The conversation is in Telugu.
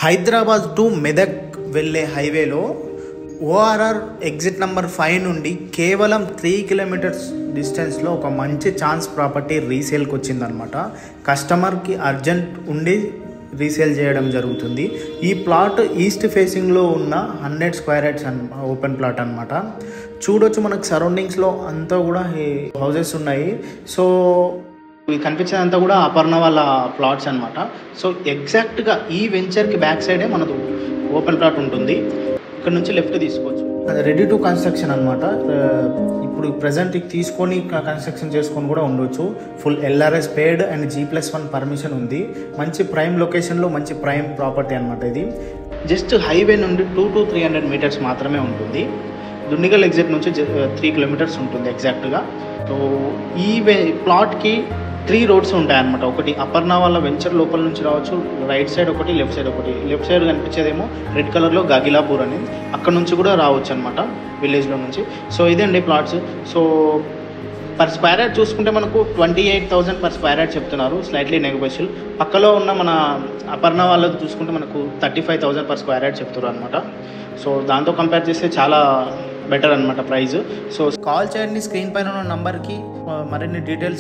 హైదరాబాద్ టు మెదక్ వెళ్ళే హైవేలో ఓఆర్ఆర్ ఎగ్జిట్ నెంబర్ 5 నుండి కేవలం 3 కిలోమీటర్స్ డిస్టెన్స్లో ఒక మంచి ఛాన్స్ ప్రాపర్టీ రీసేల్కి వచ్చిందనమాట. కస్టమర్కి అర్జెంట్ ఉండి రీసేల్ చేయడం జరుగుతుంది. ఈ ప్లాట్ ఈస్ట్ ఫేసింగ్లో ఉన్న 100 స్క్వేర్ యార్డ్స్ ఓపెన్ ప్లాట్ అనమాట. చూడొచ్చు మనకు సరౌండింగ్స్లో అంతా కూడా హౌసెస్ ఉన్నాయి. సో కనిపించేదంతా కూడా అపర్ణ వాళ్ళ ప్లాట్స్ అనమాట. సో ఎగ్జాక్ట్గా ఈ వెంచర్కి బ్యాక్ సైడే మనకు ఓపెన్ ప్లాట్ ఉంటుంది. ఇక్కడ నుంచి లెఫ్ట్ తీసుకోవచ్చు. అది రెడీ టు కన్స్ట్రక్షన్ అనమాట. ఇప్పుడు ప్రజెంట్ తీసుకొని కన్స్ట్రక్షన్ చేసుకొని కూడా ఉండొచ్చు. Full LRS paid and G+1 permission ఉంది. మంచి ప్రైమ్ లొకేషన్లో మంచి ప్రైమ్ ప్రాపర్టీ అనమాట. ఇది జస్ట్ హైవే నుండి 2 to 300 మీటర్స్ మాత్రమే ఉంటుంది. దుండిగల్ ఎగ్జిట్ నుంచి 3 కిలోమీటర్స్ ఉంటుంది ఎగ్జాక్ట్గా. సో ఈ ప్లాట్కి 3 రోడ్స్ ఉంటాయన్నమాట. ఒకటి అపర్ణ వాళ్ళ వెంచర్ లోపల నుంచి రావచ్చు, రైట్ సైడ్ ఒకటి, లెఫ్ట్ సైడ్ ఒకటి. లెఫ్ట్ సైడ్ కనిపించేదేమో రెడ్ కలర్లో గగిలాపూర్ అని, అక్కడ నుంచి కూడా రావచ్చు అనమాట విలేజ్లో నుంచి. సో ఇదండి plots. So per square yard చూసుకుంటే మనకు 28,000 పర్ స్క్వేర్ యార్డ్ చెప్తున్నారు, స్లైట్లీ నెగోషియబుల్. పక్కలో ఉన్న మన అపర్ణ వాళ్ళది చూసుకుంటే మనకు 35,000 పర్ స్క్వేర్ యార్డ్ చెప్తున్నారు అనమాట. సో దాంతో కంపేర్ చేస్తే చాలా బెటర్ అనమాట ప్రైస్. సో కాల్ చేయండి స్క్రీన్ పైన ఉన్న నంబర్కి మరిన్ని డీటెయిల్స్